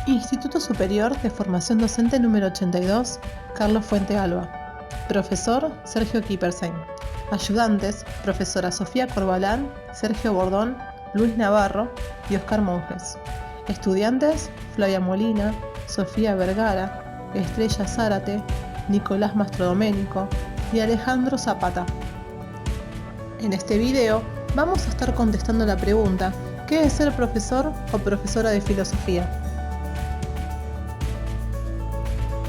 Instituto Superior de Formación Docente número 82, Carlos Fuente Alba. Profesor, Sergio Kipersen. Ayudantes, profesora Sofía Corbalán, Sergio Bordón, Luis Navarro y Oscar Monjes. Estudiantes, Flavia Molina, Sofía Vergara, Estrella Zárate, Nicolás Mastrodomenico y Alejandro Zapata. En este video vamos a estar contestando la pregunta: ¿qué es ser profesor o profesora de filosofía?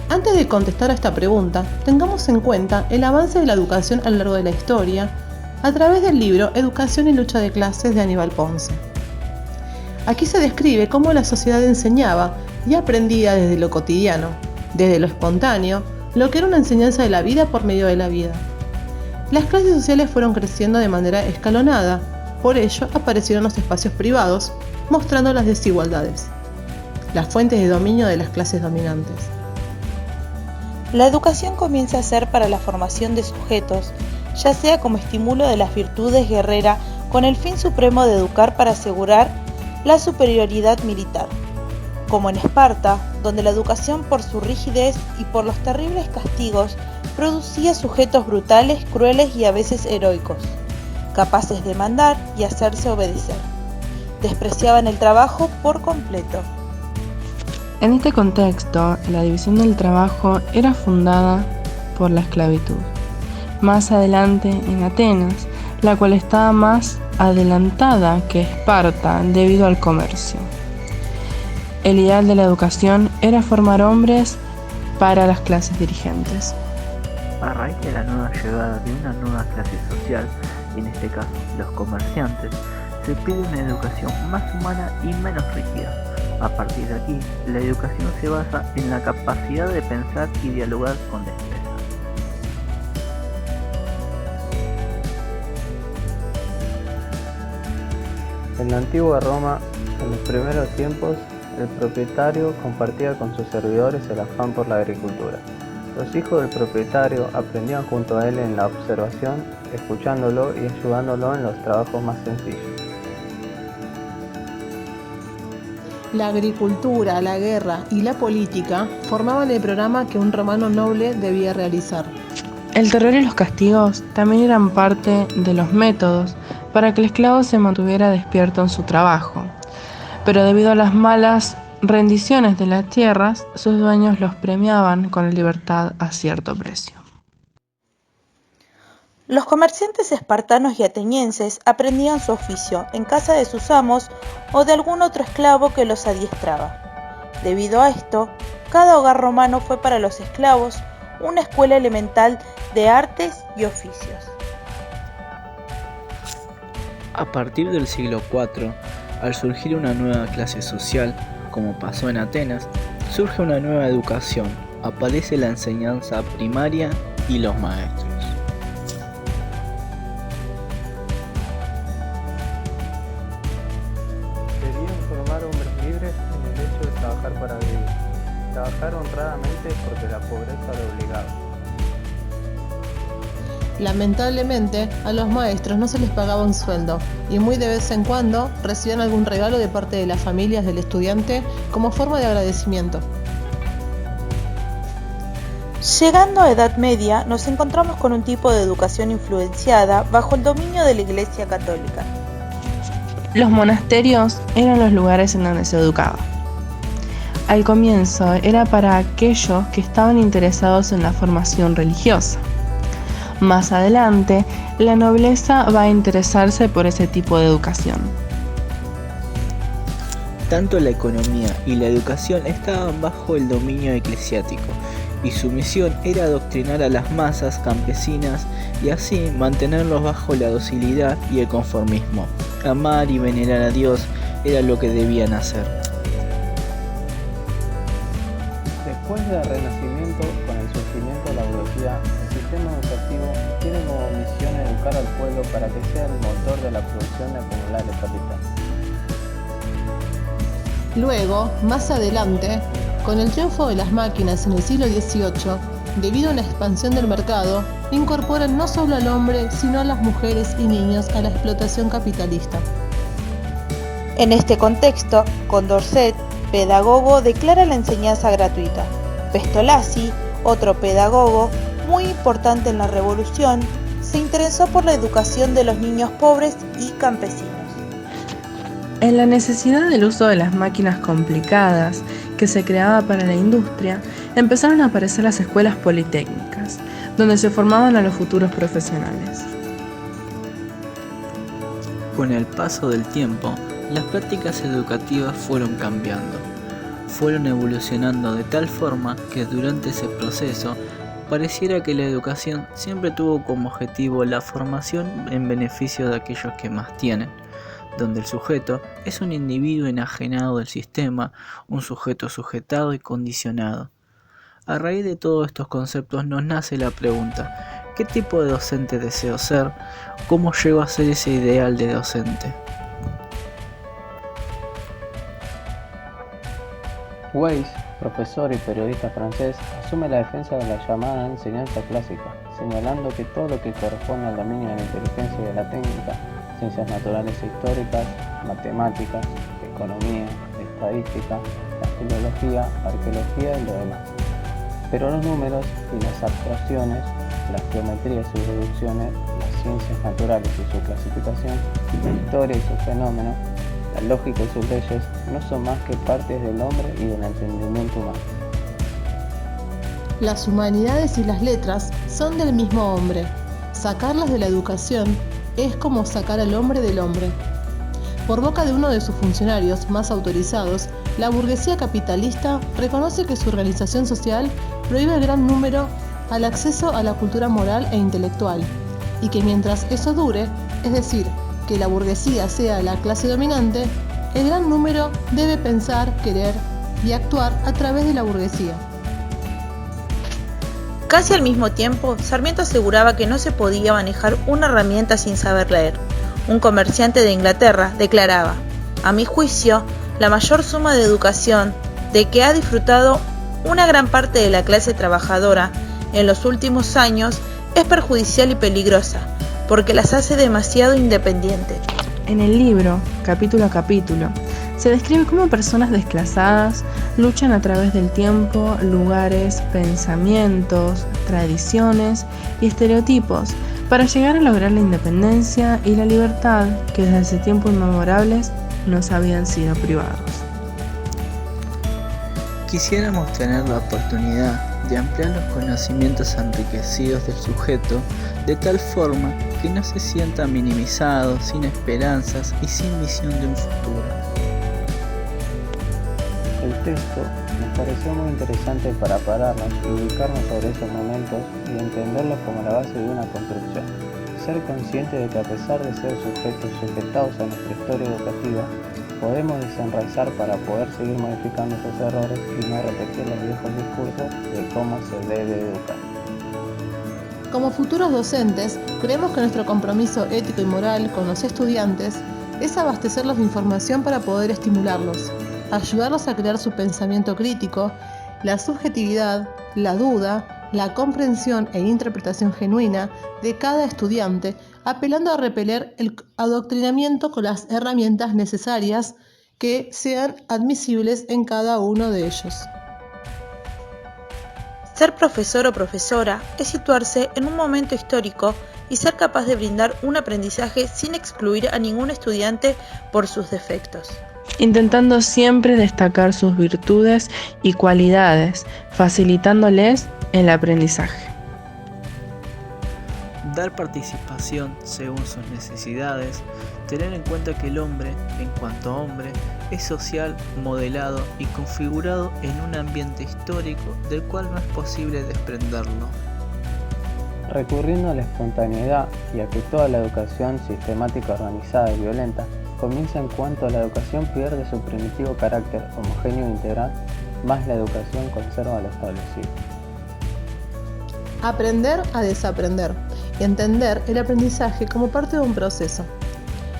Antes de contestar a esta pregunta, tengamos en cuenta el avance de la educación a lo largo de la historia a través del libro Educación y lucha de clases de Aníbal Ponce. Aquí se describe cómo la sociedad enseñaba y aprendía desde lo cotidiano, desde lo espontáneo, lo que era una enseñanza de la vida por medio de la vida. Las clases sociales fueron creciendo de manera escalonada, por ello aparecieron los espacios privados, mostrando las desigualdades, las fuentes de dominio de las clases dominantes. La educación comienza a ser para la formación de sujetos, ya sea como estímulo de las virtudes guerreras con el fin supremo de educar para asegurar la superioridad militar, como en Esparta, donde la educación por su rigidez y por los terribles castigos producía sujetos brutales, crueles y a veces heroicos, capaces de mandar y hacerse obedecer. Despreciaban el trabajo por completo. En este contexto, la división del trabajo era fundada por la esclavitud. Más adelante, en Atenas, la cual estaba más adelantada que Esparta debido al comercio. El ideal de la educación era formar hombres para las clases dirigentes. A raíz de la nueva llegada de una nueva clase social, en este caso los comerciantes, se pide una educación más humana y menos rígida. A partir de aquí, la educación se basa en la capacidad de pensar y dialogar con destreza. En la antigua Roma, en los primeros tiempos, el propietario compartía con sus servidores el afán por la agricultura. Los hijos del propietario aprendían junto a él en la observación, escuchándolo y ayudándolo en los trabajos más sencillos. La agricultura, la guerra y la política formaban el programa que un romano noble debía realizar. El terror y los castigos también eran parte de los métodos para que el esclavo se mantuviera despierto en su trabajo. Pero debido a las malas rendiciones de las tierras, sus dueños los premiaban con la libertad a cierto precio. Los comerciantes espartanos y atenienses aprendían su oficio en casa de sus amos o de algún otro esclavo que los adiestraba. Debido a esto, cada hogar romano fue para los esclavos una escuela elemental de artes y oficios. A partir del siglo IV, al surgir una nueva clase social, como pasó en Atenas, surge una nueva educación, aparece la enseñanza primaria y los maestros. Trabajar para vivir, trabajar honradamente porque la pobreza lo obligaba. Lamentablemente, a los maestros no se les pagaba un sueldo y muy de vez en cuando recibían algún regalo de parte de las familias del estudiante como forma de agradecimiento. Llegando a Edad Media, nos encontramos con un tipo de educación influenciada bajo el dominio de la Iglesia Católica. Los monasterios eran los lugares en donde se educaba. Al comienzo era para aquellos que estaban interesados en la formación religiosa. Más adelante, la nobleza va a interesarse por ese tipo de educación. Tanto la economía y la educación estaban bajo el dominio eclesiástico, y su misión era adoctrinar a las masas campesinas y así mantenerlos bajo la docilidad y el conformismo. Amar y venerar a Dios era lo que debían hacer. Después del Renacimiento, con el surgimiento de la burguesía, el sistema educativo tiene como misión educar al pueblo para que sea el motor de la producción de acumular el capital. Luego, más adelante, con el triunfo de las máquinas en el siglo XVIII, debido a una expansión del mercado, incorporan no solo al hombre, sino a las mujeres y niños a la explotación capitalista. En este contexto, Condorcet pedagogo, declara la enseñanza gratuita. Pestalozzi, otro pedagogo muy importante en la Revolución, se interesó por la educación de los niños pobres y campesinos. En la necesidad del uso de las máquinas complicadas que se creaba para la industria, empezaron a aparecer las escuelas politécnicas, donde se formaban a los futuros profesionales. Con el paso del tiempo, las prácticas educativas fueron cambiando, fueron evolucionando de tal forma que durante ese proceso pareciera que la educación siempre tuvo como objetivo la formación en beneficio de aquellos que más tienen, donde el sujeto es un individuo enajenado del sistema, un sujeto sujetado y condicionado. A raíz de todos estos conceptos nos nace la pregunta: ¿qué tipo de docente deseo ser? ¿Cómo llego a ser ese ideal de docente? Weiss, profesor y periodista francés, asume la defensa de la llamada enseñanza clásica, señalando que todo lo que corresponde al dominio de la inteligencia y de la técnica, ciencias naturales e históricas, matemáticas, economía, estadística, la filología, arqueología y lo demás. Pero los números y las abstracciones, las geometrías y sus deducciones, las ciencias naturales y su clasificación, la historia y sus fenómenos, la lógica y sus leyes no son más que partes del hombre y del entendimiento humano. Las humanidades y las letras son del mismo hombre. Sacarlas de la educación es como sacar al hombre del hombre. Por boca de uno de sus funcionarios más autorizados, la burguesía capitalista reconoce que su organización social prohíbe al gran número al acceso a la cultura moral e intelectual, y que mientras eso dure, es decir, que la burguesía sea la clase dominante, el gran número debe pensar, querer y actuar a través de la burguesía. Casi al mismo tiempo, Sarmiento aseguraba que no se podía manejar una herramienta sin saber leer. Un comerciante de Inglaterra declaraba: a mi juicio, la mayor suma de educación de que ha disfrutado una gran parte de la clase trabajadora en los últimos años es perjudicial y peligrosa, porque las hace demasiado independientes. En el libro, capítulo a capítulo, se describe cómo personas desclasadas luchan a través del tiempo, lugares, pensamientos, tradiciones y estereotipos para llegar a lograr la independencia y la libertad que desde hace tiempos inmemorables nos habían sido privados. Quisiéramos tener la oportunidad de ampliar los conocimientos enriquecidos del sujeto de tal forma que no se sienta minimizado, sin esperanzas y sin visión de un futuro. El texto nos pareció muy interesante para pararnos y ubicarnos sobre esos momentos y entenderlos como la base de una construcción. Ser consciente de que a pesar de ser sujetos sujetados a nuestra historia educativa, podemos desenraizar para poder seguir modificando esos errores y no repetir los viejos discursos de cómo se debe educar. Como futuros docentes, creemos que nuestro compromiso ético y moral con los estudiantes es abastecerlos de información para poder estimularlos, ayudarlos a crear su pensamiento crítico, la subjetividad, la duda, la comprensión e interpretación genuina de cada estudiante, apelando a repeler el adoctrinamiento con las herramientas necesarias que sean admisibles en cada uno de ellos. Ser profesor o profesora es situarse en un momento histórico y ser capaz de brindar un aprendizaje sin excluir a ningún estudiante por sus defectos. Intentando siempre destacar sus virtudes y cualidades, facilitándoles el aprendizaje. Dar participación según sus necesidades, tener en cuenta que el hombre, en cuanto a hombre, es social, modelado y configurado en un ambiente histórico del cual no es posible desprenderlo. Recurriendo a la espontaneidad y a que toda la educación sistemática, organizada y violenta comienza en cuanto la educación pierde su primitivo carácter homogéneo e integral, más la educación conserva lo establecido. Aprender a desaprender y entender el aprendizaje como parte de un proceso.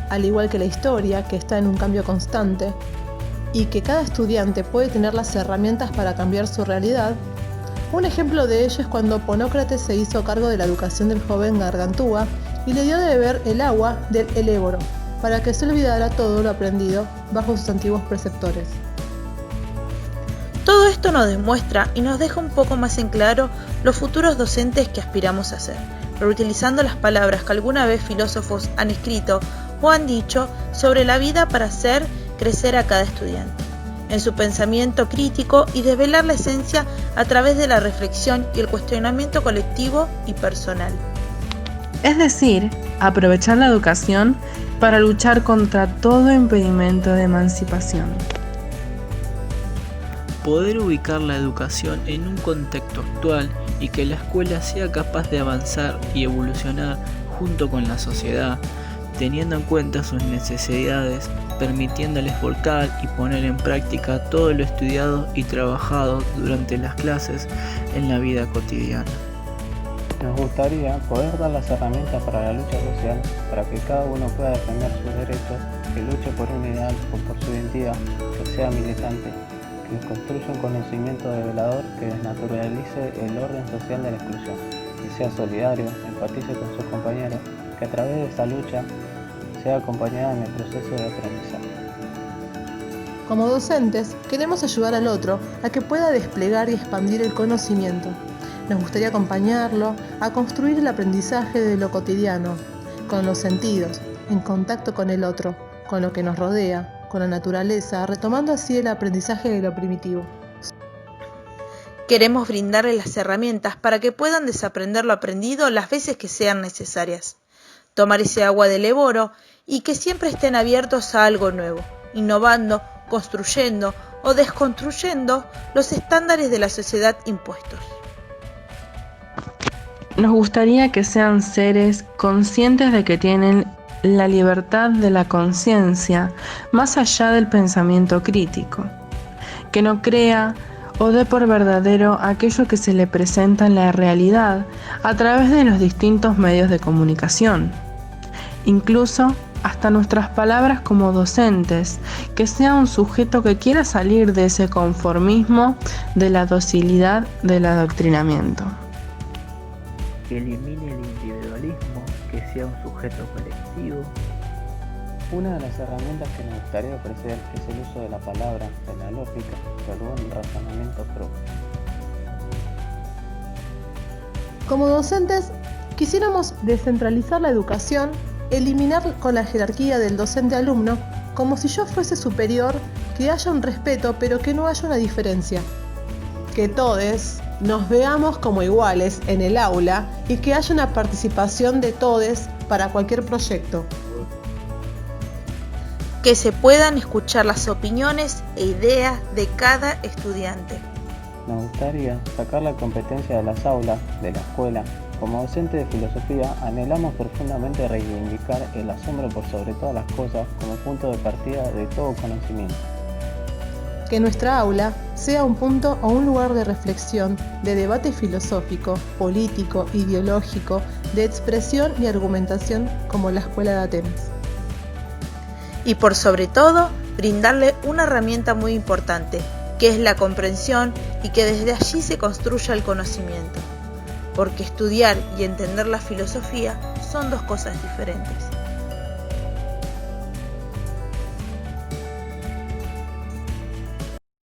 Al igual que la historia, que está en un cambio constante y que cada estudiante puede tener las herramientas para cambiar su realidad, un ejemplo de ello es cuando Ponócrates se hizo cargo de la educación del joven Gargantúa y le dio de beber el agua del Eléboro, para que se olvidara todo lo aprendido bajo sus antiguos preceptores. Todo esto nos demuestra y nos deja un poco más en claro los futuros docentes que aspiramos a ser, reutilizando las palabras que alguna vez filósofos han escrito o han dicho sobre la vida para hacer crecer a cada estudiante en su pensamiento crítico y desvelar la esencia a través de la reflexión y el cuestionamiento colectivo y personal. Es decir, aprovechar la educación para luchar contra todo impedimento de emancipación. Poder ubicar la educación en un contexto actual y que la escuela sea capaz de avanzar y evolucionar junto con la sociedad, teniendo en cuenta sus necesidades, permitiéndoles volcar y poner en práctica todo lo estudiado y trabajado durante las clases en la vida cotidiana. Nos gustaría poder dar las herramientas para la lucha social, para que cada uno pueda defender sus derechos, que luche por un ideal o por su identidad, que sea militante, que construya un conocimiento develador que desnaturalice el orden social de la exclusión, que sea solidario, empatice con sus compañeros, que a través de esa lucha sea acompañada en el proceso de aprendizaje. Como docentes, queremos ayudar al otro a que pueda desplegar y expandir el conocimiento. Nos gustaría acompañarlo a construir el aprendizaje de lo cotidiano, con los sentidos, en contacto con el otro, con lo que nos rodea, con la naturaleza, retomando así el aprendizaje de lo primitivo. Queremos brindarles las herramientas para que puedan desaprender lo aprendido las veces que sean necesarias. Tomar ese agua del Eboro y que siempre estén abiertos a algo nuevo, innovando, construyendo o desconstruyendo los estándares de la sociedad impuestos. Nos gustaría que sean seres conscientes de que tienen la libertad de la conciencia más allá del pensamiento crítico, que no crea o dé por verdadero aquello que se le presenta en la realidad a través de los distintos medios de comunicación. Incluso hasta nuestras palabras como docentes, que sea un sujeto que quiera salir de ese conformismo de la docilidad del adoctrinamiento. Que elimine el individualismo, que sea un sujeto colectivo. Una de las herramientas que nos gustaría ofrecer es el uso de la palabra, de la lógica, del buen razonamiento propio. Como docentes, quisiéramos descentralizar la educación, eliminar con la jerarquía del docente-alumno, como si yo fuese superior, que haya un respeto, pero que no haya una diferencia. Que todos nos veamos como iguales en el aula y que haya una participación de todos para cualquier proyecto. Que se puedan escuchar las opiniones e ideas de cada estudiante. Nos gustaría sacar la competencia de las aulas, de la escuela. Como docente de filosofía, anhelamos profundamente reivindicar el asombro por sobre todas las cosas como punto de partida de todo conocimiento. Que nuestra aula sea un punto o un lugar de reflexión, de debate filosófico, político, ideológico, de expresión y argumentación como la Escuela de Atenas. Y por sobre todo, brindarle una herramienta muy importante, que es la comprensión y que desde allí se construya el conocimiento. Porque estudiar y entender la filosofía son dos cosas diferentes.